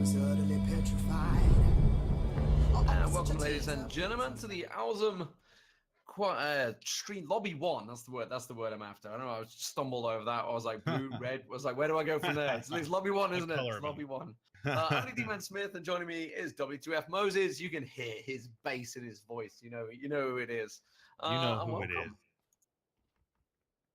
Totally petrified. And welcome, ladies and gentlemen, to the auzom stream lobby one. That's the word. That's the word I'm after. I don't know. I stumbled over that. I was like blue, red. I was like, where do I go from there? It's lobby one, isn't it? It's lobby one. I'm D-Man Smith, and joining me is W2F Moses. You can hear his bass in his voice. You know who it is. You know who it is.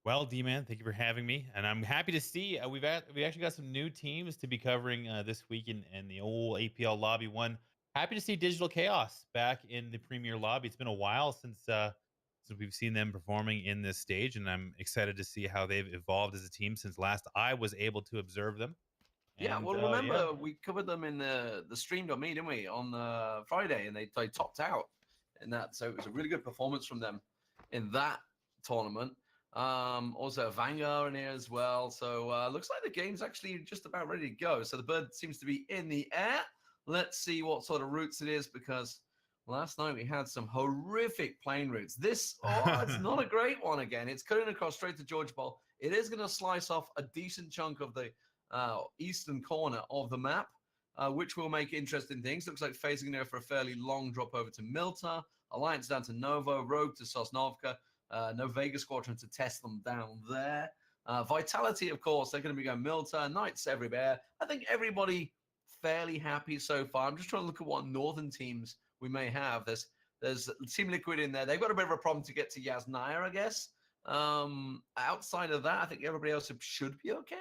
Well, D-Man, thank you for having me, and I'm happy to see we actually got some new teams to be covering this week in the old APL Lobby 1. Happy to see Digital Chaos back in the Premier Lobby. It's been a while since we've seen them performing in this stage, and I'm excited to see how they've evolved as a team since last I was able to observe them. Yeah, well, remember we covered them in the stream.me, didn't we, on Friday, and they topped out in that, so it was a really good performance from them in that tournament. Also Vanguard in here as well, so looks like the game's actually just about ready to go. So the bird seems to be in the air. Let's see what sort of routes it is, because last night we had some horrific plane routes. This it's not a great one again. It's cutting across straight to George Bowl. It is going to slice off a decent chunk of the eastern corner of the map, which will make interesting things. Looks like phasing there for a fairly long drop over to Milta, Alliance down to Novo, Rogue to Sosnovka, no Vega Squadron to test them down there. Vitality, of course, they're going to be going Milta, Knights everywhere. I think everybody fairly happy so far. I'm just trying to look at what northern teams we may have. There's Team Liquid in there. They've got a bit of a problem to get to Yasnaya, I guess. Outside of that, I think everybody else should be okay.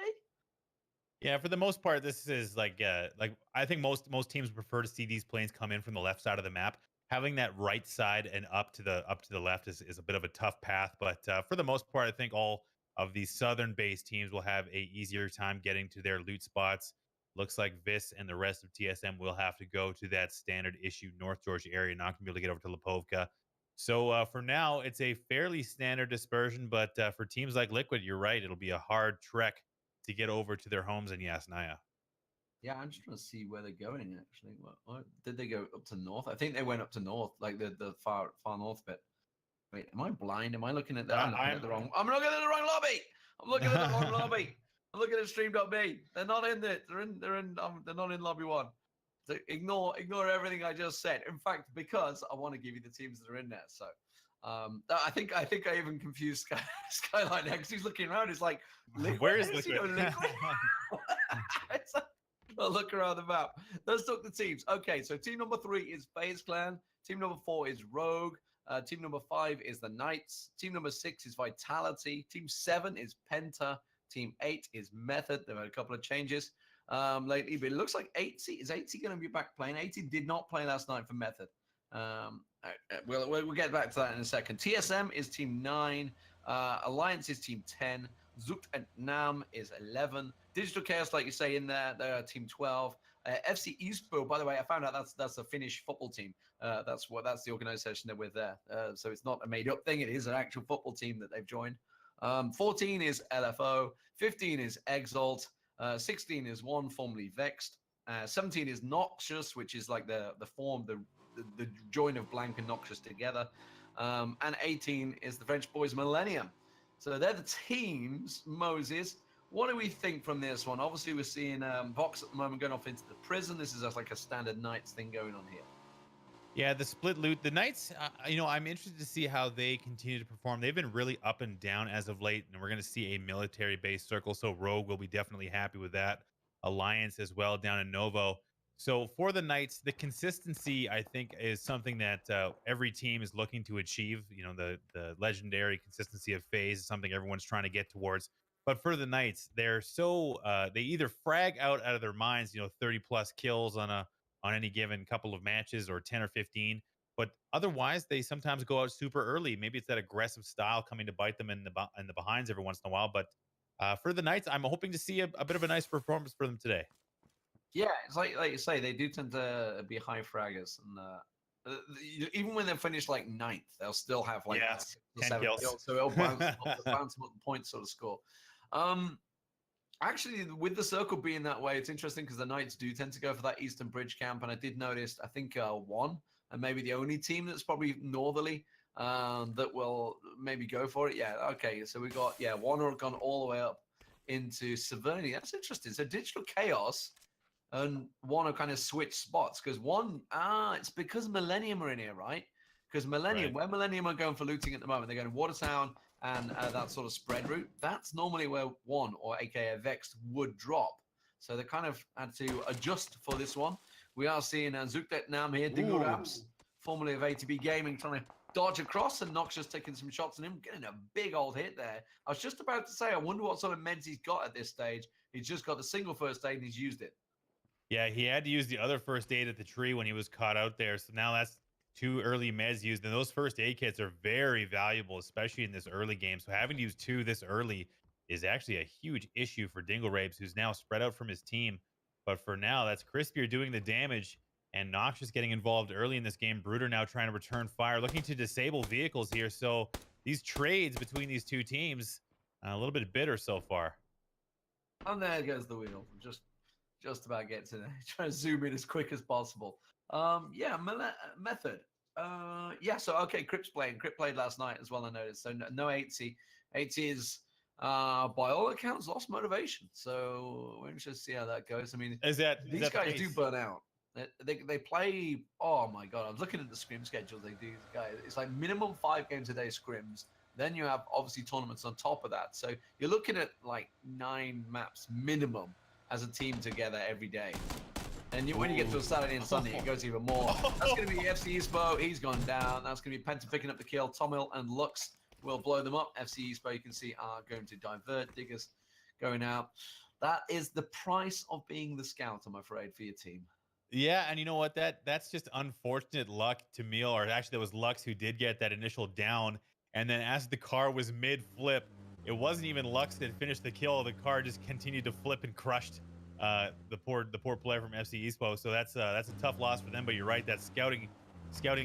Yeah, for the most part, this is like I think most teams prefer to see these planes come in from the left side of the map. Having that right side and up to the left is a bit of a tough path, but for the most part, I think all of these southern-based teams will have a easier time getting to their loot spots. Looks like Vis and the rest of TSM will have to go to that standard issue North Georgia area, not going to be able to get over to Lipovka. So for now, it's a fairly standard dispersion, but for teams like Liquid, you're right, it'll be a hard trek to get over to their homes in Yasnaya. Yeah, I'm just trying to see where they're going, actually. What did they go up to north? I think they went up to north, like the far north bit. Wait, am I blind? Am I looking at that? I'm looking at the wrong. I'm looking at the wrong lobby. I'm looking at the wrong lobby. I'm looking at stream.me. They're not in it. They're not in lobby one. So ignore everything I just said. In fact, because I want to give you the teams that are in there. So I think I even confused Skyline next. He's looking around. He's like, where is Liquid? I'll look around the map. Let's look at the teams. Okay, so team number 3 is FaZe Clan. Team number 4 is Rogue. Team number 5 is the Knights. Team number 6 is Vitality. Team 7 is Penta. Team 8 is Method. There were a couple of changes lately, but it looks like 80 is going to be back playing. 80 did not play last night for Method. We'll get back to that in a second. TSM is team 9. Alliance is team 10. Zucht and Nam is 11. Digital Chaos, like you say, in there, they're team 12. FC Espoo, by the way, I found out that's a Finnish football team. That's the organization they're with there. So it's not a made-up thing. It is an actual football team that they've joined. 14 is LFO. 15 is Exalt. 16 is One, formerly Vexed. 17 is Noxious, which is like the join of Blank and Noxious together. And 18 is the French boys Millennium. So they're the teams. Moses, what do we think from this one? Obviously, we're seeing Vox at the moment going off into the prison. This is just like a standard Knights thing going on here. Yeah, the split loot. The Knights, I'm interested to see how they continue to perform. They've been really up and down as of late, and we're going to see a military-based circle, so Rogue will be definitely happy with that. Alliance as well down in Novo. So for the Knights, the consistency, I think, is something that every team is looking to achieve. You know, the legendary consistency of FaZe is something everyone's trying to get towards. But for the Knights, they're so they either frag out of their minds, 30+ kills on any given couple of matches, or 10 or 15. But otherwise, they sometimes go out super early. Maybe it's that aggressive style coming to bite them in the behinds every once in a while. But for the Knights, I'm hoping to see a bit of a nice performance for them today. Yeah, it's like you say, they do tend to be high fraggers, and even when they finish like 9th, they'll still have like 10 kills. So it'll bounce them up the points sort of score. Actually, with the circle being that way, it's interesting because the Knights do tend to go for that Eastern Bridge camp, and I did notice, I think One, and maybe the only team that's probably northerly that will maybe go for it. Yeah, okay, so we got, One gone all the way up into Severny. That's interesting. So Digital Chaos and one have kind of switched spots because it's because Millennium are in here, right? Because Millennium, Right. where Millennium are going for looting at the moment, they're going to Watertown and that sort of spread route. That's normally where one or AKA Vexed would drop. So they kind of had to adjust for this one. We are seeing Zukdet Nam here, Dingo Ooh. Raps, formerly of ATB Gaming, trying to dodge across, and Noxious taking some shots on him, getting a big old hit there. I was just about to say, I wonder what sort of meds he's got at this stage. He's just got the single first aid and he's used it. Yeah, he had to use the other first aid at the tree when he was caught out there. So now that's 2 early meds used. And those first aid kits are very valuable, especially in this early game. So having to use 2 this early is actually a huge issue for Dingle Rapes, who's now spread out from his team. But for now, that's Crispier doing the damage and Noxious getting involved early in this game. Bruder now trying to return fire, looking to disable vehicles here. So these trades between these 2 teams, a little bit bitter so far. And there goes the wheel. Just about gets in there. Trying to zoom in as quick as possible. Yeah, Method. Yeah, so okay, Crip's playing. Crip played last night as well, I noticed. So no 8C. 8C is by all accounts lost motivation. So we're interested to see how that goes. I mean, these guys do burn out. They play, oh my god, I was looking at the scrim schedules they do, guys. It's like minimum 5 games a day scrims. Then you have obviously tournaments on top of that. So you're looking at like 9 maps minimum as a team together every day. And when you get to a Saturday and Sunday, it goes even more. That's going to be FC Espo. He's gone down. That's going to be Penta picking up the kill. Tomil and Lux will blow them up. FC Espo, you can see, are going to divert. Diggers going out. That is the price of being the scout, I'm afraid, for your team. Yeah, and you know what? That's just unfortunate luck to Meal, or actually that was Lux who did get that initial down. And then as the car was mid-flip, it wasn't even Lux that finished the kill. The car just continued to flip and crushed the poor player from FC Espo. So that's a tough loss for them. But you're right, that scouting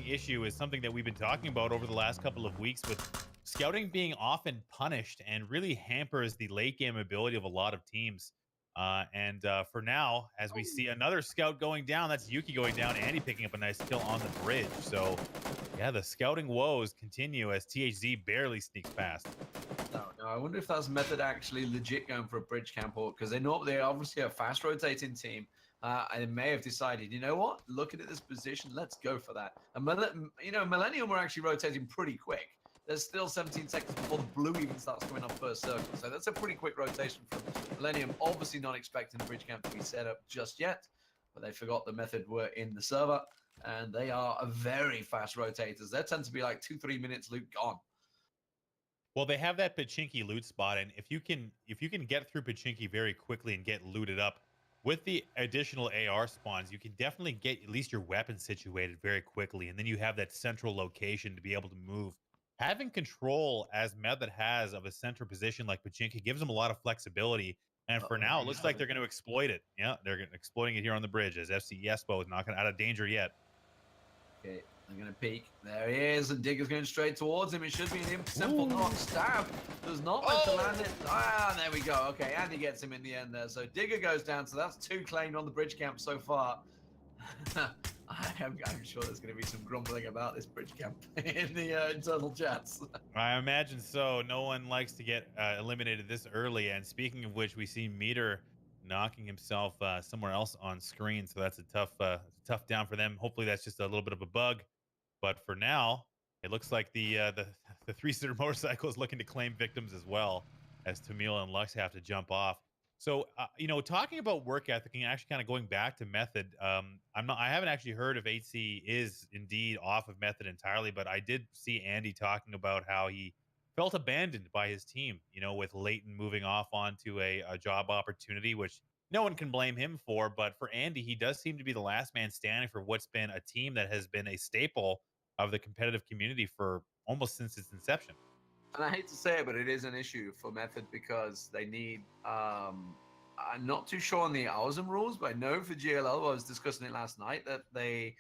issue is something that we've been talking about over the last couple of weeks, with scouting being often punished and really hampers the late game ability of a lot of teams. For now, as we see another scout going down, that's Yuki going down, Andy picking up a nice kill on the bridge. So yeah, the scouting woes continue as THZ barely sneaks past. No, I wonder if that's Method actually legit going for a bridge camp, or because they obviously a fast rotating team. And they may have decided, you know what, looking at this position, let's go for that. And Millennium were actually rotating pretty quick. There's still 17 seconds before the blue even starts coming off first circle. So that's a pretty quick rotation from Millennium. Obviously not expecting the bridge camp to be set up just yet, but they forgot the Method were in the server, and they are a very fast rotators. They tend to be like 2-3 minutes loot gone. Well, they have that Pachinki loot spot, and if you can get through Pachinki very quickly and get looted up with the additional AR spawns, you can definitely get at least your weapon situated very quickly, and then you have that central location to be able to move. Having control, as Method has, of a center position like Pachinki gives them a lot of flexibility. And for now, it looks like they're going to exploit it. Yeah, they're exploiting it here on the bridge, as FC Espo is not out of danger yet. Okay, they're going to peek. There he is, and Digger's going straight towards him. It should be an simple knock stab. Does not want to land it. Ah, there we go. Okay, Andy gets him in the end there. So Digger goes down. So that's 2 claimed on the bridge camp so far. I'm sure there's going to be some grumbling about this bridge camp in the internal chats. I imagine so. No one likes to get eliminated this early. And speaking of which, we see Meter knocking himself somewhere else on screen. So that's a tough down for them. Hopefully that's just a little bit of a bug. But for now, it looks like the 3-seater motorcycle is looking to claim victims as well, as Tamil and Lux have to jump off. So, talking about work ethic and actually kind of going back to Method, I haven't actually heard if 8C is indeed off of Method entirely, but I did see Andy talking about how he felt abandoned by his team, with Leighton moving off onto a job opportunity, which no one can blame him for. But for Andy, he does seem to be the last man standing for what's been a team that has been a staple of the competitive community for almost since its inception. And I hate to say it, but it is an issue for Method because they need. I'm not too sure on the auzom rules, but I know for GLL, I was discussing it last night, that they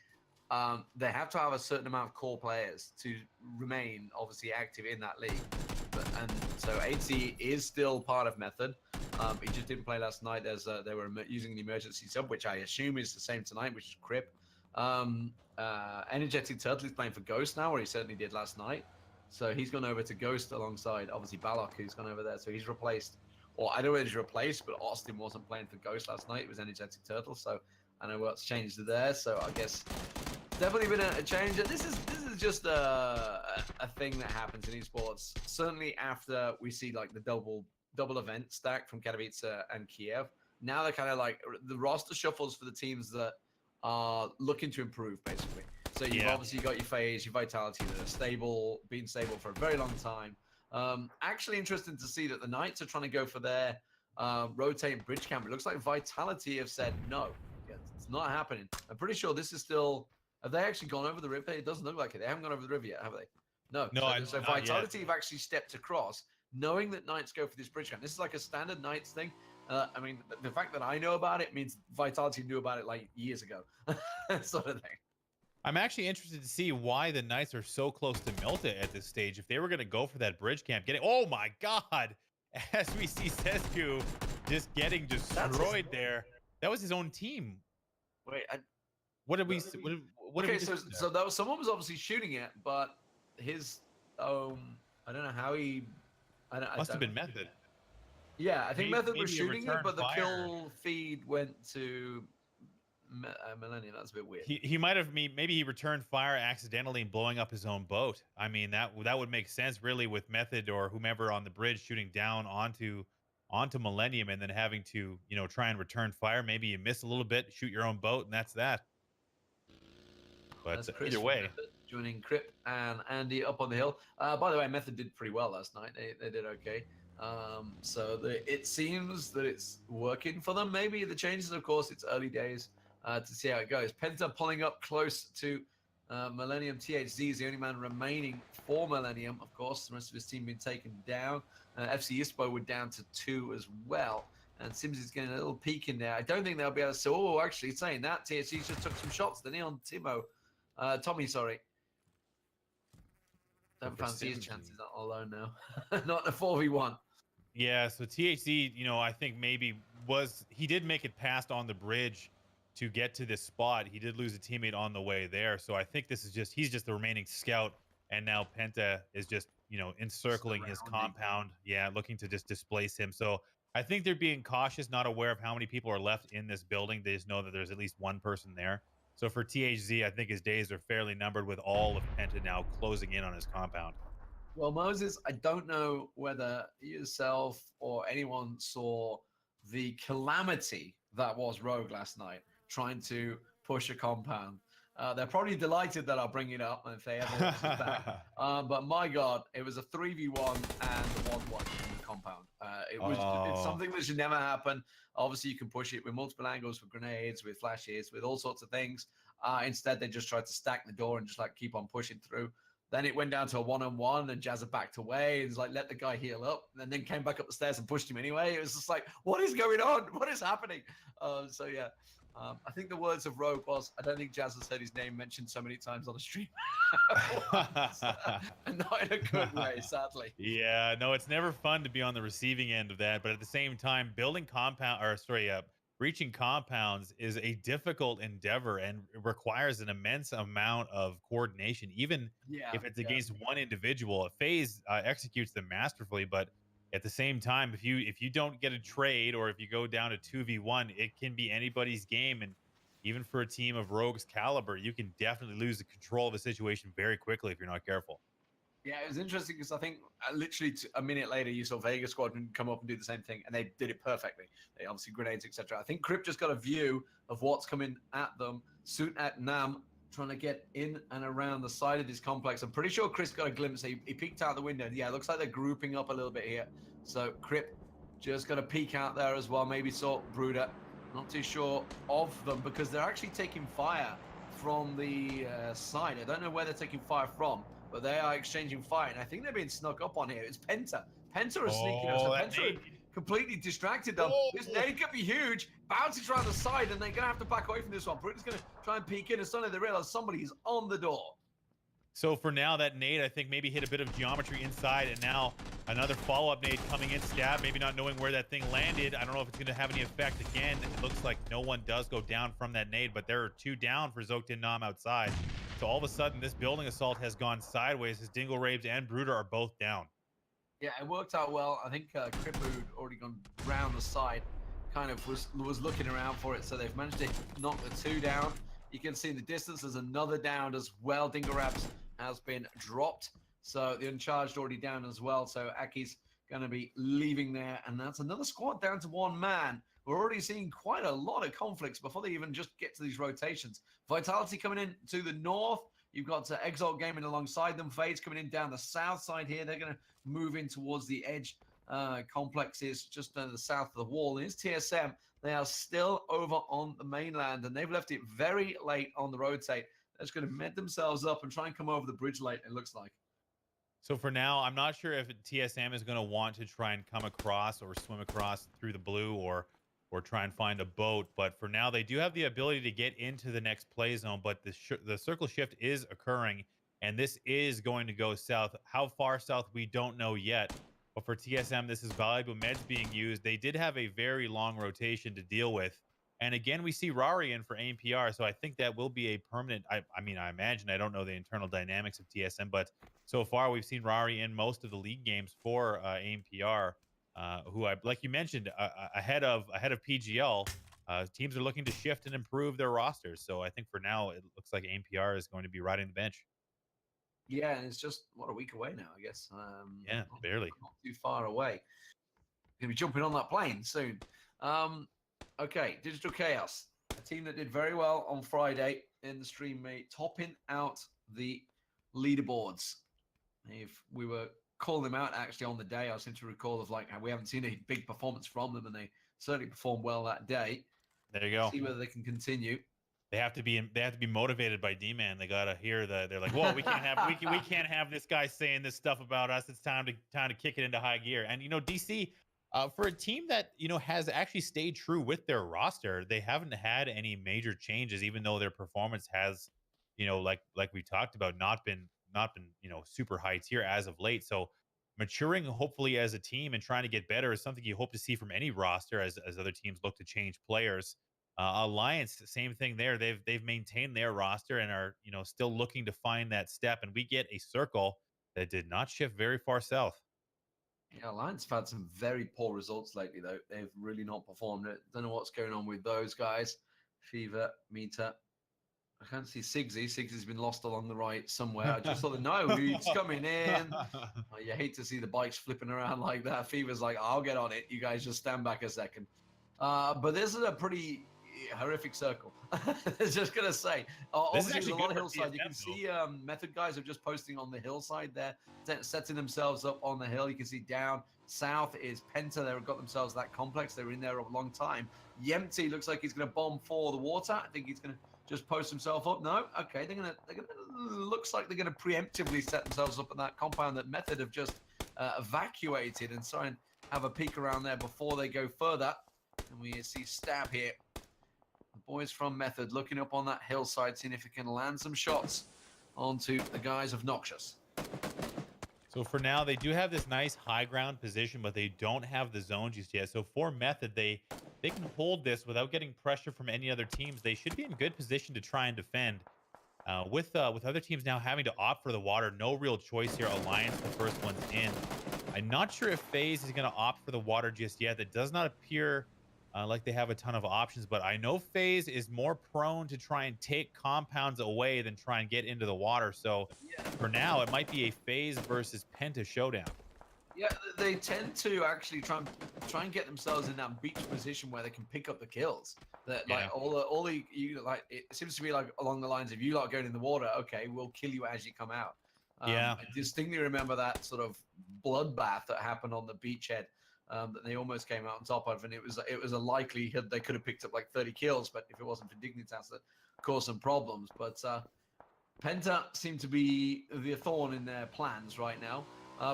have to have a certain amount of core players to remain obviously active in that league. And so 8C is still part of Method. He just didn't play last night. They were using the emergency sub, which I assume is the same tonight, which is Crip. Energetic Turtle is playing for Ghost now, or he certainly did last night. So he's gone over to Ghost alongside, obviously, Balok, who's gone over there. So he's replaced or I don't know if it's replaced, but Austin wasn't playing for Ghost last night. It was Energetic Turtle, so I know what's changed there. So I guess definitely been a change. This is just a thing that happens in esports. Certainly after we see like the double event stack from Katowice and Kiev. Now they're kind of like the roster shuffles for the teams that are looking to improve, basically. So you've obviously got your FaZe, your Vitality that are stable, been stable for a very long time. Actually interesting to see that the Knights are trying to go for their rotating bridge camp. It looks like Vitality have said no. Yeah, it's not happening. I'm pretty sure this is still. Have they actually gone over the river? It doesn't look like it. They haven't gone over the river yet, have they? No. No, so Vitality have actually stepped across, knowing that Knights go for this bridge camp. This is like a standard Knights thing. I mean, the fact that I know about it means Vitality knew about it like years ago, sort of thing. I'm actually interested to see why the Knights are so close to Milta at this stage. If they were going to go for that bridge camp, oh my God, as we see Sesku just getting destroyed there. That was his own team. Wait, what did we? Okay, so that was someone was obviously shooting it, but his I don't know how he. Must have been Method. Yeah, I think Method was shooting it, but the fire. Kill feed went to Millennium. That's a bit weird. He might have maybe he returned fire accidentally and blowing up his own boat. I mean that would make sense really with Method or whomever on the bridge shooting down onto Millennium and then having to try and return fire. Maybe you miss a little bit, shoot your own boat, and that's that. But either way, joining Crip and Andy up on the hill. By the way, Method did pretty well last night. They did okay. So it seems that it's working for them. Maybe the changes, of course, it's early days to see how it goes. Penta pulling up close to Millennium. THZ is the only man remaining for Millennium. Of course, the rest of his team been taken down. FC ISPO were down to 2 as well. And Sims is getting a little peek in there. I don't think they'll be able to. Oh, actually, saying that, THZ just took some shots. The Neon Tommy, sorry. Don't fancy his chances alone now. Not a 4v1. Yeah, so THC, I think maybe he did make it past on the bridge to get to this spot. He did lose a teammate on the way there. So I think this is he's just the remaining scout. And now Penta is just, encircling his compound. Yeah, looking to just displace him. So I think they're being cautious, not aware of how many people are left in this building. They just know that there's at least one person there. So for THZ, I think his days are fairly numbered with all of Penta now closing in on his compound. Well, Moses, I don't know whether yourself or anyone saw the calamity that was Rogue last night, trying to push a compound. They're probably delighted that I'll bring it up if they ever watch it back. But my God, it was a 3v1 and a 1-1 in the compound. It's something that should never happen. Obviously, you can push it with multiple angles, with grenades, with flashes, with all sorts of things. Instead, they just tried to stack the door and just keep on pushing through. Then it went down to a 1-on-1 and Jazza backed away and let the guy heal up and then came back up the stairs and pushed him anyway. It was just what is going on? What is happening? So yeah, I think the words of Rogue was, I don't think Jazza said his name mentioned so many times on the stream. And not in a good way, sadly. Yeah, no, it's never fun to be on the receiving end of that. But at the same time, reaching compounds is a difficult endeavor and requires an immense amount of coordination, even if it's against one individual. FaZe executes them masterfully, but at the same time, if you don't get a trade or if you go down to 2v1, it can be anybody's game. And even for a team of Rogue's caliber, you can definitely lose the control of a situation very quickly if you're not careful. Yeah, it was interesting because I think literally a minute later, you saw Vega Squadron come up and do the same thing, and they did it perfectly. They obviously grenades, etc. I think Crip just got a view of what's coming at them. Soon at Nam trying to get in and around the side of this complex. I'm pretty sure Chris got a glimpse. He peeked out the window. Yeah, it looks like they're grouping up a little bit here. So Crip just got a peek out there as well. Maybe saw Brooder. Not too sure of them because they're actually taking fire from the side. I don't know where they're taking fire from, but they are exchanging fire, and I think they're being snuck up on here. It's Penta. Penta is sneaking up. So Penta completely distracted them. This nade could be huge. Bounces around the side, and they're going to have to back away from this one. Britain's going to try and peek in, and suddenly they realize somebody is on the door. So for now, that nade, I think, maybe hit a bit of geometry inside, and now another follow-up nade coming in, stab, maybe not knowing where that thing landed. I don't know if it's going to have any effect. Again, it looks like no one does go down from that nade, but there are 2 down for Zoktin Nam outside. So all of a sudden, this building assault has gone sideways as Dingle Raves and Brooder are both down. Yeah, it worked out well. I think Cripper, who'd already gone round the side, kind of was looking around for it. So they've managed to knock the 2 down. You can see in the distance there's another down as well. Dingarabs has been dropped. So the Uncharged already down as well. So Aki's going to be leaving there. And that's another squad down to 1 man. We're already seeing quite a lot of conflicts before they even just get to these rotations. Vitality coming in to the north. You've got Exalt Gaming alongside them. FaZe coming in down the south side here. They're going to move in towards the edge complexes just to the south of the wall. And it's TSM. They are still over on the mainland, and they've left it very late on the rotate. They're just going to med themselves up and try and come over the bridge late, it looks like. So for now, I'm not sure if TSM is going to want to try and come across or swim across through the blue or try and find a boat. But for now, they do have the ability to get into the next play zone. But the circle shift is occurring, and this is going to go south. How far south, we don't know yet. But for TSM, this is valuable meds being used. They did have a very long rotation to deal with. And again, we see Rari in for AMPR. So I think that will be a permanent. I mean, I imagine, I don't know the internal dynamics of TSM, but so far we've seen Rari in most of the league games for AMPR. Who, like you mentioned, ahead of PGL, teams are looking to shift and improve their rosters. So I think for now, it looks like AMPR is going to be riding the bench. Yeah, and it's just, what, a week away now, I guess. Yeah, barely. Not too far away. Going to be jumping on that plane soon. Okay, Digital Chaos, a team that did very well on Friday in the stream, mate, topping out the leaderboards. If we were calling them out actually on the day, I seem to recall of like how we haven't seen a big performance from them, and they certainly performed well that day. There you go. See whether they can continue. They have to be motivated by D-Man. They gotta hear that they're like, whoa, we can't have this guy saying this stuff about us. It's time to kick it into high gear. And DC, for a team that has actually stayed true with their roster, they haven't had any major changes, even though their performance has, like we talked about, not been super high tier as of late. So maturing hopefully as a team and trying to get better is something you hope to see from any roster as other teams look to change players. Alliance, same thing there. They've maintained their roster and are still looking to find that step. And we get a circle that did not shift very far south. Yeah, Alliance have had some very poor results lately, though. They've really not performed it. Don't know what's going on with those guys. Fever, Meter. I can't see Sigsy. Sigsy's been lost along the right somewhere. I just thought, no, he's coming in. Oh, you hate to see the bikes flipping around like that. Fever's like, I'll get on it. You guys just stand back a second. But this is a pretty horrific circle. I was just going to say. Obviously, there's a lot of hillside. You can see Method guys are just posting on the hillside there, setting themselves up on the hill. You can see down south is Penta. They've got themselves that complex. They were in there a long time. Yempty looks like he's going to bomb for the water. I think he's going to just post himself up. No, okay, they're gonna looks like they're gonna preemptively set themselves up in that compound that Method have just evacuated, and try and have a peek around there before they go further. And we see Stab here, the boys from Method looking up on that hillside, seeing if he can land some shots onto the guys of Noxious. So for now, they do have this nice high ground position, but they don't have the zone just yet. So for Method, they can hold this without getting pressure from any other teams. They should be in good position to try and defend. With other teams now having to opt for the water, no real choice here. Alliance, the first one's in. I'm not sure if FaZe is going to opt for the water just yet. That does not appear like they have a ton of options, but I know FaZe is more prone to try and take compounds away than try and get into the water. So for now, it might be a FaZe versus Penta showdown. Yeah, they tend to actually try and get themselves in that beach position where they can pick up the kills. That like it seems to be like along the lines of, you lot going in the water, okay, we'll kill you as you come out. I distinctly remember that sort of bloodbath that happened on the beachhead that they almost came out on top of, and it was a likelihood they could have picked up like 30 kills, but if it wasn't for Dignitas, that caused some problems. But Penta seemed to be the thorn in their plans right now.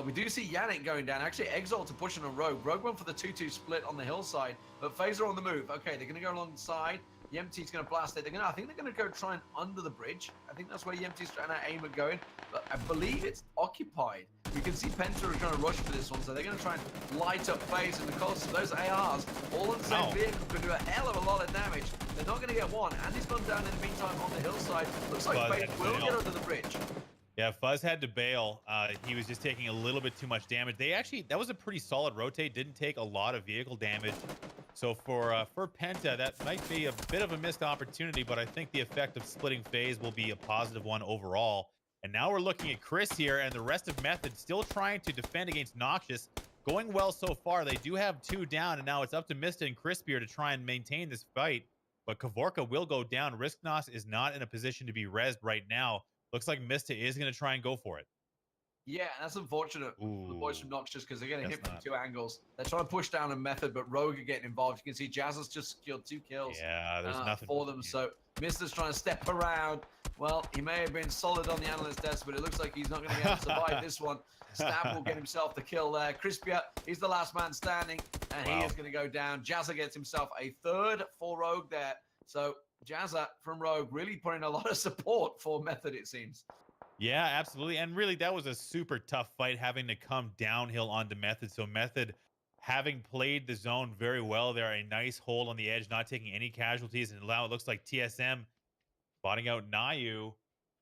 We do see Yannick going down. Actually, Exalt to push on a Rogue. Rogue went for the 2-2 split on the hillside, but FaZe are on the move. Okay, they're going to go alongside. Yempty's going to blast it. I think they're going to go try and under the bridge. I think that's where Yempty's trying to aim at going, but I believe it's occupied. You can see Penta are trying to rush for this one, so they're going to try and light up FaZe, and of course, those ARs, all in the same vehicle, can do a hell of a lot of damage. They're not going to get one. Andy's gone down in the meantime on the hillside. Looks like FaZe will get under the bridge. Yeah, Fuzz had to bail. He was just taking a little bit too much damage. That was a pretty solid rotate. Didn't take a lot of vehicle damage. So for Penta, that might be a bit of a missed opportunity, but I think the effect of splitting phase will be a positive one overall. And now we're looking at Chris here, and the rest of Method still trying to defend against Noxious. Going well so far. They do have 2 down, and now it's up to Mista and Crispier to try and maintain this fight. But Kavorka will go down. Risknos is not in a position to be rezzed right now. Looks like Mista is going to try and go for it. Yeah, that's unfortunate for the boys from Ooh, Noxious because they're getting hit from not. 2 angles. They're trying to push down a Method, but Rogue are getting involved. You can see Jazz has just secured 2 kills Yeah, there's nothing for them. So Mister's trying to step around. Well, he may have been solid on the analyst desk, but it looks like he's not going to be able to survive this one. Stab will get himself the kill there. Crispia, he's the last man standing, and he is going to go down. Jazza gets himself a 3rd for Rogue there. So Jazza from Rogue really putting a lot of support for Method, it seems. Yeah, absolutely. And really, that was a super tough fight having to come downhill onto Method. So Method, having played the zone very well there, a nice hold on the edge, not taking any casualties. And now it looks like TSM spotting out Nayu.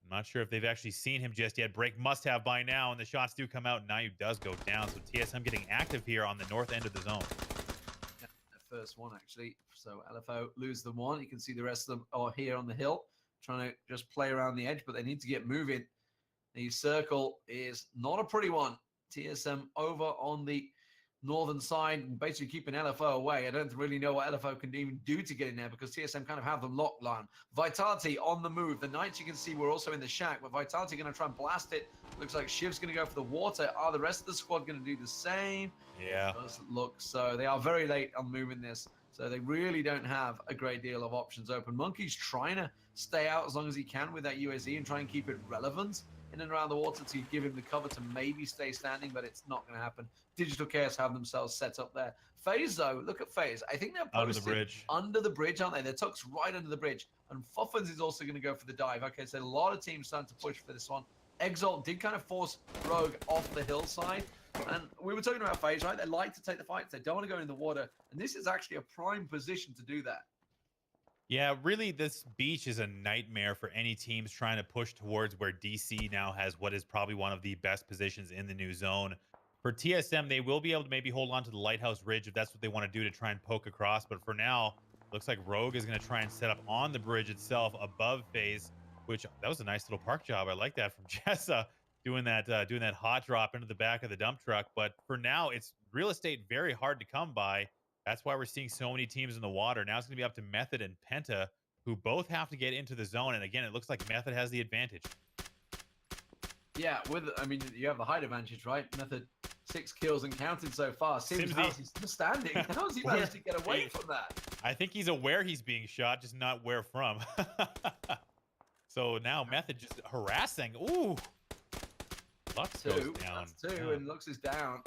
I'm not sure if they've actually seen him just yet. Break must have by now, and the shots do come out. Nayu does go down. So TSM getting active here on the north end of the zone. Yeah, the first one, actually. So LFO lose the 1. You can see the rest of them are here on the hill, trying to just play around the edge, but they need to get moving. The circle is not a pretty one. TSM over on the northern side, basically keeping LFO away. I don't really know what LFO can even do to get in there because TSM kind of have them locked down. Vitality on the move. The Knights, you can see, we're also in the shack, but Vitality going to try and blast it. Looks like Shiv's going to go for the water. Are the rest of the squad going to do the same? Yeah. Doesn't look so. They are very late on moving this, so they really don't have a great deal of options open. Monkey's trying to stay out as long as he can with that UAZ and try and keep it relevant in and around the water to give him the cover to maybe stay standing, but it's not going to happen. Digital Chaos have themselves set up there. FaZe, though, look at FaZe. I think they're posted under the bridge, aren't they? They're tucked right under the bridge. And Fuffins is also going to go for the dive. Okay, so a lot of teams starting to push for this one. Exalt did kind of force Rogue off the hillside. And we were talking about FaZe, right? They like to take the fights. They don't want to go in the water. And this is actually a prime position to do that. Yeah, really, this beach is a nightmare for any teams trying to push towards where DC now has what is probably one of the best positions in the new zone. For TSM, they will be able to maybe hold on to the Lighthouse Ridge if that's what they want to do to try and poke across. But for now, looks like Rogue is going to try and set up on the bridge itself above FaZe, which that was a nice little park job. I like that from Jessa doing that hot drop into the back of the dump truck. But for now, it's real estate very hard to come by. That's why we're seeing so many teams in the water. Now it's going to be up to Method and Penta, who both have to get into the zone. And again, it looks like Method has the advantage. Yeah, I mean, you have the height advantage, right? Method 6 kills and counted so far. Sims House is still standing. How has he managed to get away from that? I think he's aware he's being shot, just not where from. So now Method just harassing. Ooh. Lux goes down. That's 2, and Lux is down.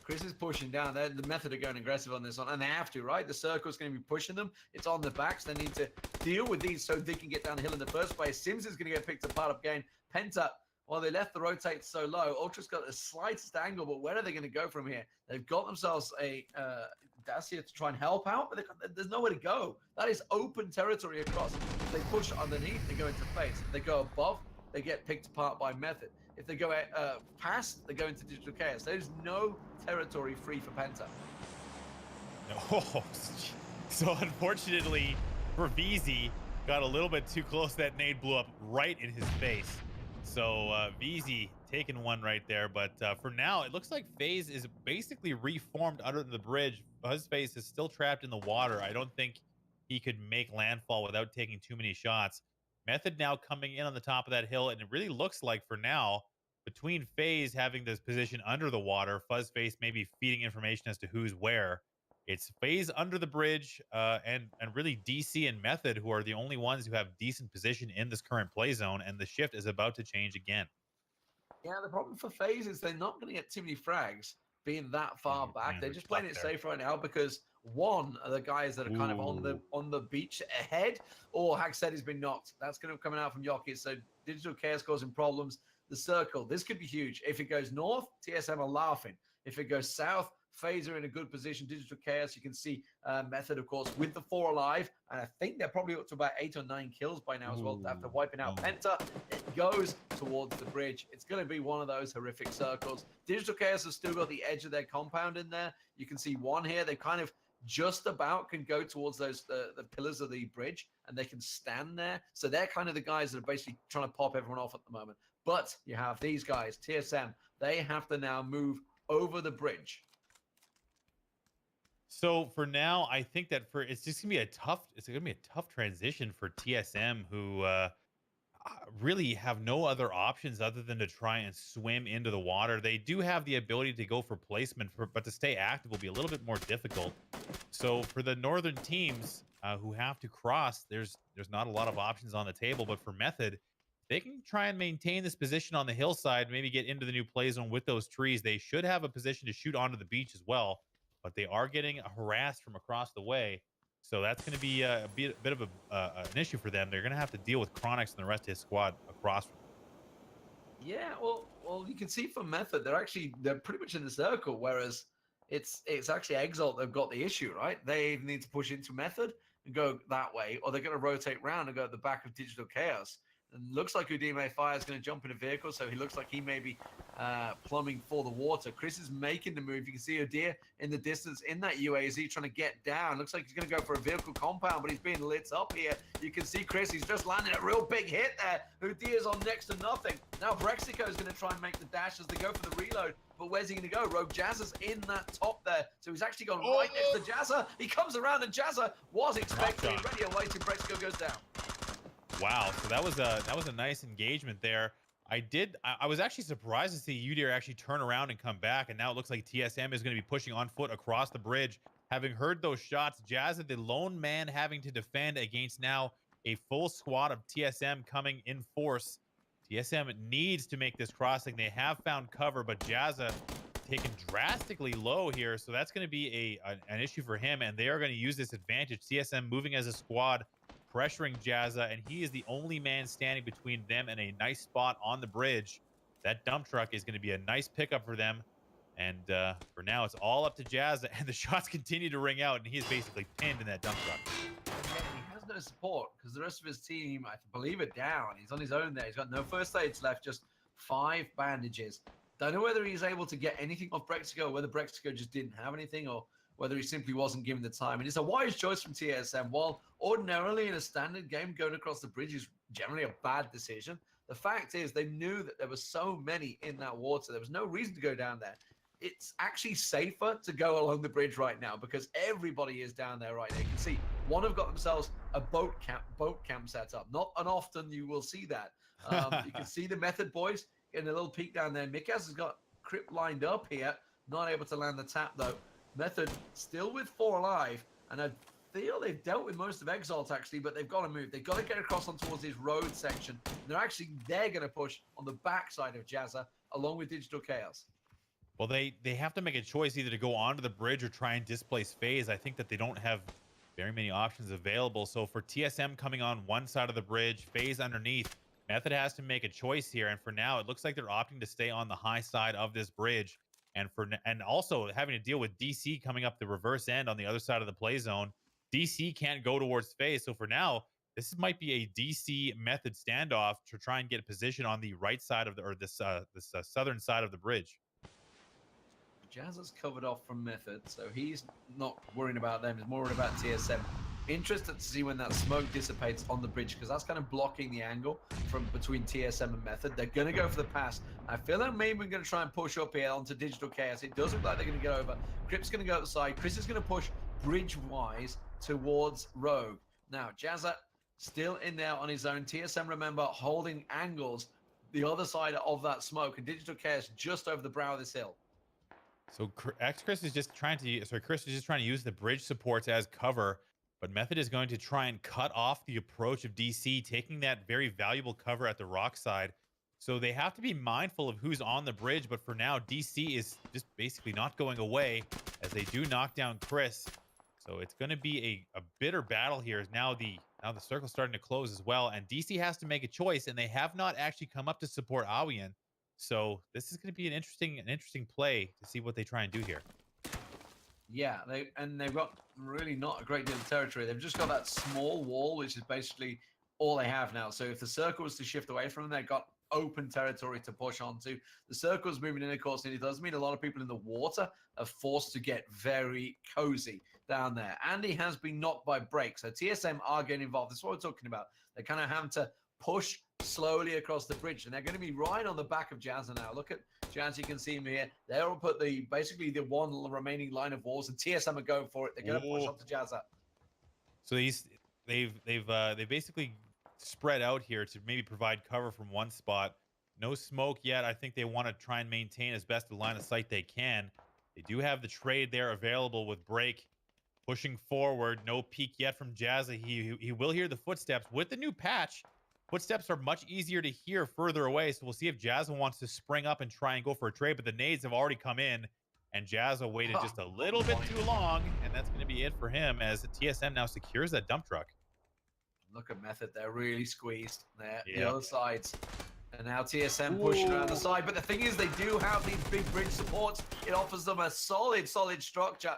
Chris is pushing down. The Method are going aggressive on this one, and they have to, right? The circle's going to be pushing them. It's on the backs. They need to deal with these so they can get down the hill in the first place. Sims is going to get picked apart again. Penta, well, they left the rotate so low. Ultra's got the slightest angle, but where are they going to go from here? They've got themselves a Dacia to try and help out, but there's nowhere to go. That is open territory across. If they push underneath, they go into face. If they go above, they get picked apart by Method. If they go past, they go into Digital Chaos. There's no territory free for Penta. Oh, so unfortunately for VZ, got a little bit too close. That nade blew up right in his face. So VZ taking one right there. But for now, it looks like FaZe is basically reformed under the bridge. Buzzface is still trapped in the water. I don't think he could make landfall without taking too many shots. Method now coming in on the top of that hill, and it really looks like for now, between FaZe having this position under the water, Fuzzface maybe feeding information as to who's where. It's FaZe under the bridge, and really DC and Method, who are the only ones who have decent position in this current play zone, and the shift is about to change again. Yeah, the problem for FaZe is they're not going to get too many frags being that far back. They're just playing it safe right now because one of the guys that are kind of on the beach ahead, or Hackset has been knocked. That's going to be coming out from Yoki. So Digital Chaos causing problems. The circle, this could be huge. If it goes north, TSM are laughing. If it goes south, FaZe are in a good position. Digital Chaos, you can see Method, of course, with the 4 alive. And I think they're probably up to about 8 or 9 kills by now as well. After wiping out Penta, it goes towards the bridge. It's going to be one of those horrific circles. Digital Chaos have still got the edge of their compound in there. You can see one here. They kind of just about can go towards those the pillars of the bridge, and they can stand there. So they're kind of the guys that are basically trying to pop everyone off at the moment. But you have these guys, TSM. They have to now move over the bridge. So for now, I think that it's just gonna be a tough transition for TSM, who really have no other options other than to try and swim into the water. They do have the ability to go for placement, but to stay active will be a little bit more difficult. So for the northern teams who have to cross, there's not a lot of options on the table. But for Method, they can try and maintain this position on the hillside, maybe get into the new play zone with those trees. They should have a position to shoot onto the beach as well, but they are getting harassed from across the way. So that's going to be a bit of an issue for them. They're going to have to deal with Chronix and the rest of his squad across from them. Yeah, well, you can see from Method, they're pretty much in the circle, whereas it's actually Exalt they've got the issue, right? They need to push into Method and go that way, or they're going to rotate round and go at the back of Digital Chaos. And looks like Udime Fire is going to jump in a vehicle, so he looks like he may be plumbing for the water. Chris is making the move. You can see Odir in the distance in that UAZ trying to get down. Looks like he's going to go for a vehicle compound, but he's being lit up here. You can see Chris, he's just landing a real big hit there. Udir's on next to nothing. Now Brexico is going to try and make the dash as they go for the reload. But where's he going to go? Rogue Jazza's in that top there. So he's actually gone right next to Jazza. He comes around and Jazza was expecting it, ready and waiting. Brexico goes down. Wow, so that was a nice engagement there. I was actually surprised to see Udir actually turn around and come back, and now it looks like TSM is going to be pushing on foot across the bridge. Having heard those shots, Jazza, the lone man, having to defend against now a full squad of TSM coming in force. TSM needs to make this crossing. They have found cover, but Jazza taken drastically low here, so that's going to be an issue for him, and they are going to use this advantage. TSM moving as a squad, pressuring Jazza, and he is the only man standing between them and a nice spot on the bridge. That dump truck is going to be a nice pickup for them. And for now, it's all up to Jazza, and the shots continue to ring out, and he is basically pinned in that dump truck. Yeah, he has no support because the rest of his team, I believe, are down. He's on his own there. He's got no first aids left, just 5 bandages. Don't know whether he's able to get anything off Brexico, or whether Brexico just didn't have anything, or whether he simply wasn't given the time. And it's a wise choice from TSM. While ordinarily in a standard game, going across the bridge is generally a bad decision, the fact is they knew that there were so many in that water. There was no reason to go down there. It's actually safer to go along the bridge right now because everybody is down there right now. You can see one have got themselves a boat camp set up. Not often you will see that. You can see the Method boys in a little peek down there. Mikaz has got Crypt lined up here, not able to land the tap though. Method still with 4 alive, and I feel they've dealt with most of Exalt actually, but they've got to move. They've got to get across on towards this road section. They're going to push on the backside of Jazza along with Digital Chaos. Well, they have to make a choice either to go onto the bridge or try and displace FaZe. I think that they don't have very many options available. So for TSM coming on one side of the bridge, FaZe underneath, Method has to make a choice here. And for now, it looks like they're opting to stay on the high side of this bridge. And also having to deal with DC coming up the reverse end on the other side of the play zone. DC can't go towards FaZe. So for now, this might be a DC Method standoff to try and get a position on the right side of this southern side of the bridge. Jazza's covered off from Method, so he's not worrying about them. He's more worried about TSM. Interested to see when that smoke dissipates on the bridge because that's kind of blocking the angle from between TSM and Method. They're going to go for the pass. I feel like maybe we're going to try and push up here onto Digital Chaos. It does look like they're going to get over. Crypt's going to go to the side. Chris is going to push bridge-wise towards Rogue. Now, Jazza still in there on his own. TSM, remember, holding angles the other side of that smoke, and Digital Chaos just over the brow of this hill. So Chris is just trying to use the bridge supports as cover, but Method is going to try and cut off the approach of DC, taking that very valuable cover at the rock side. So they have to be mindful of who's on the bridge, but for now, DC is just basically not going away as they do knock down Chris. So it's going to be a bitter battle here. Now the circle's starting to close as well, and DC has to make a choice, and they have not actually come up to support Awian. So this is going to be an interesting play to see what they try and do here. Yeah, they've got really not a great deal of territory. They've just got that small wall, which is basically all they have now. So if the circle was to shift away from them, they've got open territory to push onto. The circle's moving in, of course, and it does mean a lot of people in the water are forced to get very cozy down there. Andy has been knocked by break, so TSM are getting involved. That's what we're talking about. They're kind of having to push slowly across the bridge, and they're going to be right on the back of Jazza now. Look at Jazz, you can see him here. They'll put basically the one remaining line of walls, and TSM are going for it. They're going to push up to Jazza. So they've basically spread out here to maybe provide cover from one spot. No smoke yet. I think they want to try and maintain as best a line of sight they can. They do have the trade there available with Break pushing forward. No peek yet from Jazza. He will hear the footsteps with the new patch. Footsteps are much easier to hear further away, so we'll see if Jazza wants to spring up and try and go for a trade, but the nades have already come in, and Jazza waited just a little bit too long, and that's going to be it for him as the TSM now secures that dump truck. Look at Method. They're really squeezed there. Yeah. The other sides. And now TSM pushing around the side. But the thing is, they do have these big bridge supports. It offers them a solid structure.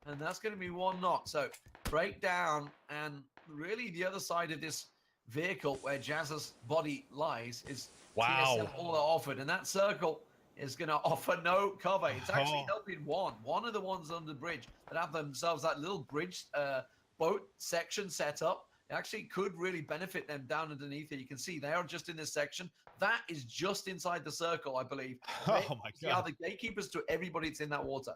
And that's going to be one knock. So break down. And really the other side of this vehicle where Jazza's body lies is TSM all are offered. And that circle is going to offer no cover. It's actually helping one of the ones on the bridge that have themselves that little bridge boat section set up. It actually could really benefit them down underneath it. You can see they are just in this section. That is just inside the circle, I believe. Oh my God. They are the gatekeepers to everybody that's in that water.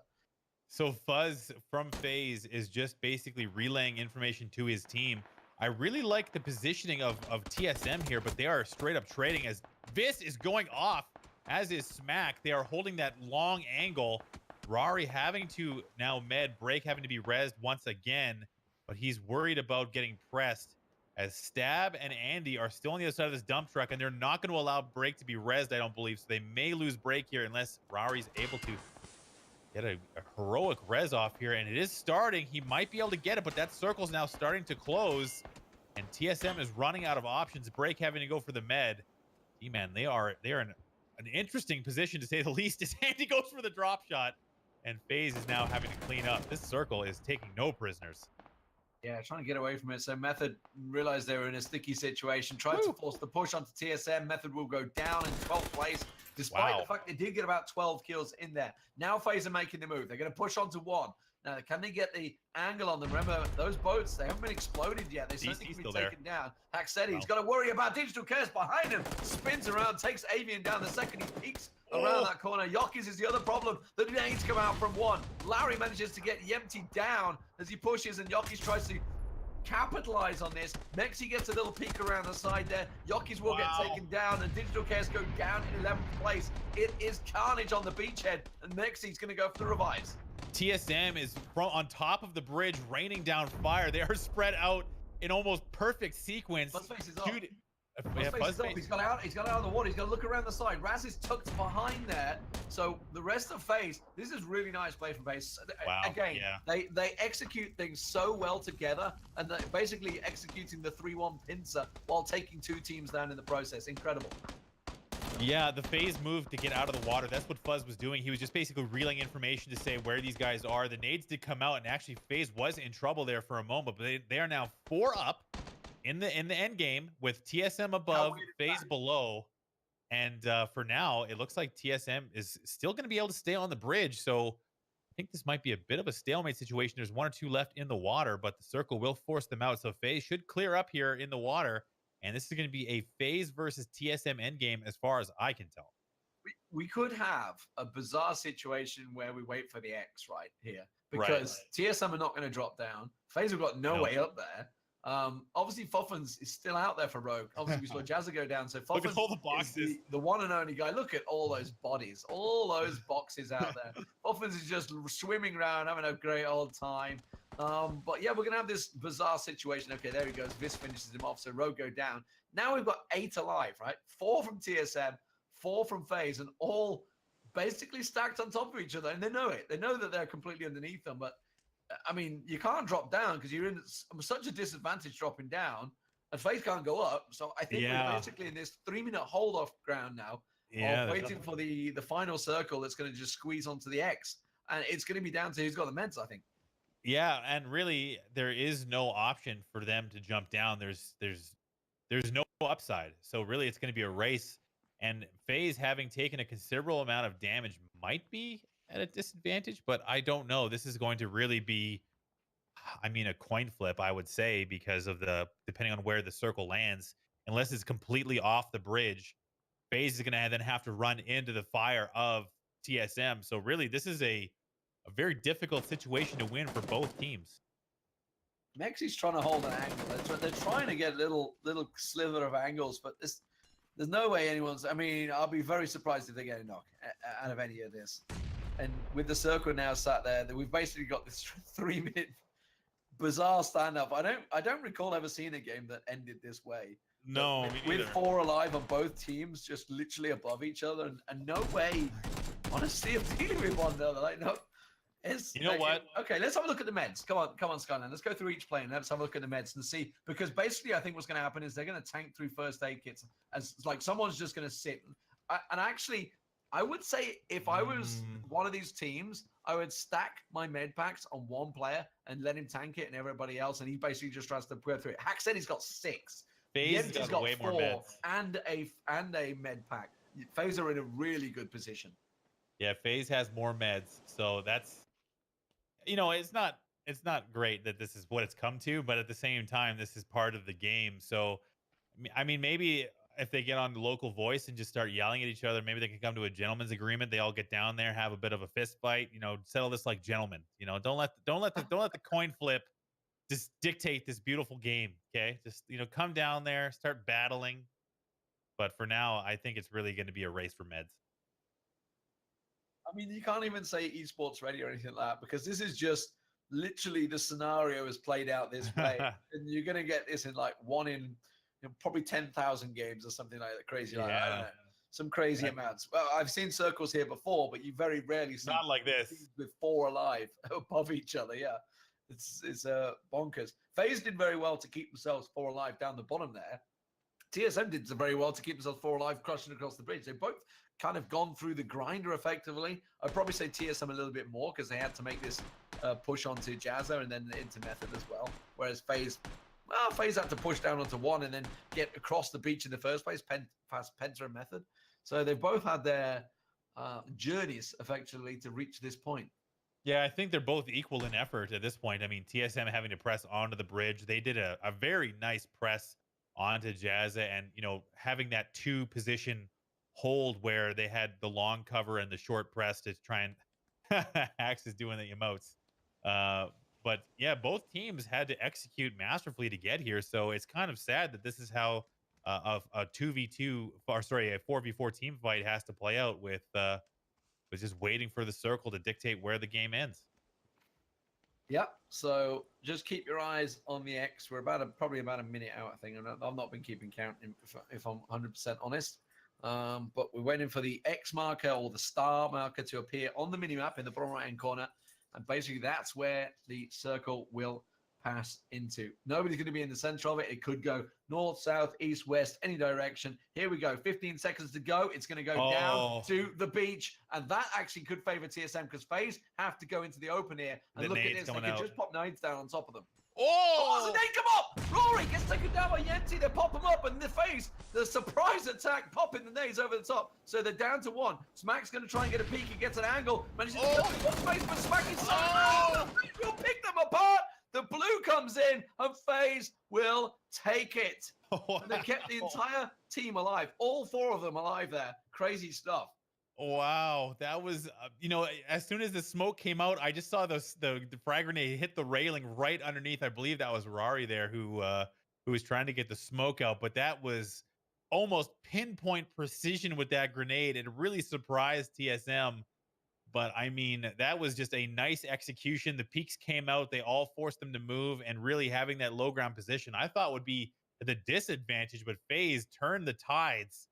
So Fuzz from FaZe is just basically relaying information to his team. I really like the positioning of TSM here, but they are straight up trading as Vis is going off, as is Smack. They are holding that long angle. Rari having to now Break having to be rezzed once again, but he's worried about getting pressed as Stab and Andy are still on the other side of this dump truck, and they're not going to allow Break to be rezzed, I don't believe. So they may lose Break here unless Rari's able to get a heroic res off here, and it is starting. He might be able to get it, but that circle's now starting to close, and TSM is running out of options. Break having to go for the med. D-man, they are in an interesting position to say the least as Andy goes for the drop shot, and FaZe is now having to clean up. This circle is taking no prisoners. Yeah, trying to get away from it. So Method realized they were in a sticky situation, tried to force the push onto TSM. Method will go down in 12th place, despite the fact they did get about 12 kills in there. Now FaZe are making the move. They're going to push onto one. Now, can they get the angle on them? Remember, those boats, they haven't been exploded yet. They certainly can be taken down. Hack said he's got to worry about Digital Chaos behind him. Spins around, takes Avian down the second. He peeks around that corner. Yokis is the other problem. The nades come out from one. Larry manages to get Yempty down as he pushes, and Yokis tries to capitalize on this. Mexi gets a little peek around the side there. Yokis will get taken down, and Digital Chaos go down in 11th place. It is carnage on the beachhead, and Mexi's going to go for the revives. TSM is on top of the bridge, raining down fire. They are spread out in almost perfect sequence. Buzzface is up. Buzzface. He's got out of the water. He's got to look around the side. Raz is tucked behind there. So the rest of FaZe, this is really nice play from FaZe. Again, they execute things so well together, and they're basically executing the 3-1 pincer while taking two teams down in the process. Incredible. Yeah, the FaZe move to get out of the water. That's what Fuzz was doing. He was just basically relaying information to say where these guys are. The nades did come out, and actually FaZe was in trouble there for a moment, but they are now 4 up in the end game with TSM above, FaZe below. And for now, it looks like TSM is still going to be able to stay on the bridge. So I think this might be a bit of a stalemate situation. There's 1 or 2 left in the water, but the circle will force them out. So FaZe should clear up here in the water. And this is going to be a FaZe versus TSM endgame as far as I can tell. We could have a bizarre situation where we wait for the X right here. Because TSM are not going to drop down. FaZe have got no way up there. Obviously, Fuffins is still out there for Rogue. Obviously, we saw Jazza go down. So Fuffins look at all the boxes. Is the one and only guy. Look at all those bodies, all those boxes out there. Fuffins is just swimming around, having a great old time. But yeah, we're going to have this bizarre situation. Okay, there he goes. Vis finishes him off, so Rogue go down. Now we've got 8 alive, right? 4 from TSM, 4 from FaZe, and all basically stacked on top of each other. And they know it. They know that they're completely underneath them. But, I mean, you can't drop down because you're in such a disadvantage dropping down, and FaZe can't go up. So I think we're basically in this 3-minute hold-off ground now, waiting for the final circle that's going to just squeeze onto the X. and it's going to be down to who's got the meds, I think. Yeah, and really, there is no option for them to jump down. There's no upside. So really, it's going to be a race. And FaZe, having taken a considerable amount of damage, might be at a disadvantage, but I don't know. This is going to really be, I mean, a coin flip, I would say, because of depending on where the circle lands. Unless it's completely off the bridge, FaZe is going to then have to run into the fire of TSM. So really, this is a very difficult situation to win for both teams. Mexi's trying to hold an angle. They're trying to get little sliver of angles, but there's no way anyone's. I mean, I'll be very surprised if they get a knock out of any of this. And with the circle now sat there, that we've basically got this 3-minute bizarre stand-up. I don't recall ever seeing a game that ended this way. No, with 4 alive on both teams, just literally above each other, and no way, honestly, of dealing with one another. Like, no. You know what? Okay, let's have a look at the meds. Come on, Skyline. Let's go through each plane. Let's have a look at the meds and see. Because basically, I think what's going to happen is they're going to tank through first aid kits. As like someone's just going to sit. And actually, I would say if I was one of these teams, I would stack my med packs on one player and let him tank it and everybody else. And he basically just tries to go through it. Hack said he's got 6. FaZe has got way 4 more meds. and a med pack. FaZe are in a really good position. Yeah, FaZe has more meds. So that's, it's not great that this is what it's come to, but at the same time, this is part of the game. So, I mean, maybe if they get on the local voice and just start yelling at each other, maybe they can come to a gentleman's agreement. They all get down there, have a bit of a fist fight, settle this like gentlemen. Don't let the coin flip just dictate this beautiful game. Okay. Just, come down there, start battling. But for now, I think it's really going to be a race for meds. I mean, you can't even say esports ready or anything like that, because this is just literally the scenario is played out this way. And you're going to get this in like one in probably 10,000 games or something like that. Crazy. Like, I don't know. Some crazy amounts. Well, I've seen circles here before, but you very rarely see not like this with 4 alive above each other. Yeah. It's bonkers. FaZe did very well to keep themselves 4 alive down the bottom there. TSM did very well to keep themselves 4 alive, crushing across the bridge. They both kind of gone through the grinder effectively. I'd probably say TSM a little bit more because they had to make this push onto Jazza and then into Method as well. Whereas FaZe had to push down onto 1 and then get across the beach in the first place, past Penta and Method. So they both had their journeys effectively to reach this point. Yeah, I think they're both equal in effort at this point. I mean, TSM having to press onto the bridge. They did a very nice press onto Jazza and, having that 2 position hold where they had the long cover and the short press to try and Axe is doing the emotes. But yeah, both teams had to execute masterfully to get here. So it's kind of sad that this is how a 2v2 or sorry, a 4v4 team fight has to play out with just waiting for the circle to dictate where the game ends. Yep. So just keep your eyes on the X. We're probably about a minute out, I think. I've not been keeping count if I'm 100% honest. But we're waiting for the X marker or the star marker to appear on the minimap in the bottom right-hand corner. And basically that's where the circle will pass into. Nobody's going to be in the center of it. It could go north, south, east, west, any direction. Here we go. 15 seconds to go. It's going to go down to the beach. And that actually could favor TSM because FaZe have to go into the open here. And look at this. They can just pop nades down on top of them. Oh, the nade come up! Rory gets taken down by Yenti. They pop him up, and the FaZe, the surprise attack, popping the nades over the top. So they're down to 1. Smack's going to try and get a peek. He gets an angle. Manages to get space, but Smack is so will pick them apart. The blue comes in, and FaZe will take it. And they kept the entire team alive. All 4 of them alive there. Crazy stuff. Wow, that was as soon as the smoke came out, I just saw the frag grenade hit the railing right underneath. I believe that was Rari there who was trying to get the smoke out, but that was almost pinpoint precision with that grenade. It really surprised TSM. But I mean, that was just a nice execution. The peaks came out, they all forced them to move, and really having that low ground position I thought would be the disadvantage, but FaZe turned the tides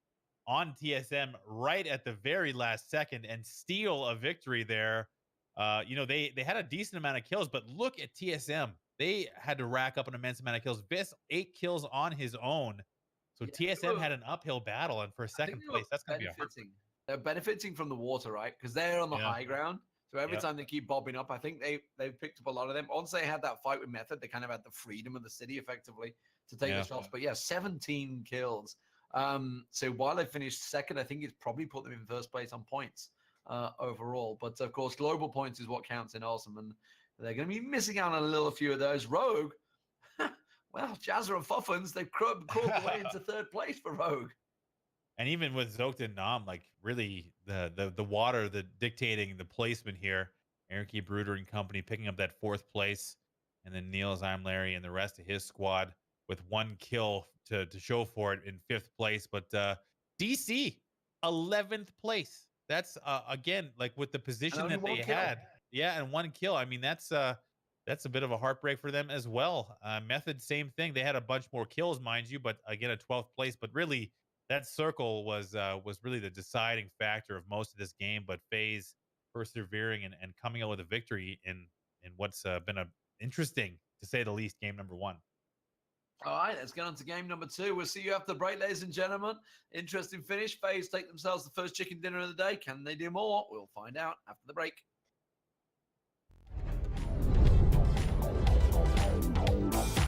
on TSM right at the very last second and steal a victory there. They had a decent amount of kills, but look at TSM. They had to rack up an immense amount of kills. Vis 8 kills on his own. So yeah, TSM had an uphill battle, and for second place, that's going to be a hard. They're benefiting from the water, right? Because they're on the high ground. So every Yep. time they keep bobbing up, I think they've picked up a lot of them. Once they had that fight with Method, they kind of had the freedom of the city effectively to take Yeah. the shots. But yeah, 17 kills. So while they finished second, I think it's probably put them in first place on points overall. But of course, global points is what counts in Awesome, and they're going to be missing out on a little few of those. Rogue, well, Jazza and Fuffins, they've crawled the way into third place for Rogue. And even with Zokt and Nam, like really the water, the dictating the placement here. Eric Bruder and company picking up that fourth place, and then Niels Larry and the rest of his squad with one kill to show for it in fifth place. But DC 11th place. That's again like with the position only that they one kill. had. Yeah, and one kill. I mean that's a bit of a heartbreak for them as well. Method, same thing. They had a bunch more kills, mind you, but again a 12th place. But really, that circle was really the deciding factor of most of this game. But FaZe persevering and coming out with a victory in what's been a interesting, to say the least, game number one. All right, let's get on to game number 2. We'll see you after the break, ladies and gentlemen. Interesting finish. FaZe take themselves the first chicken dinner of the day. Can they do more? We'll find out after the break.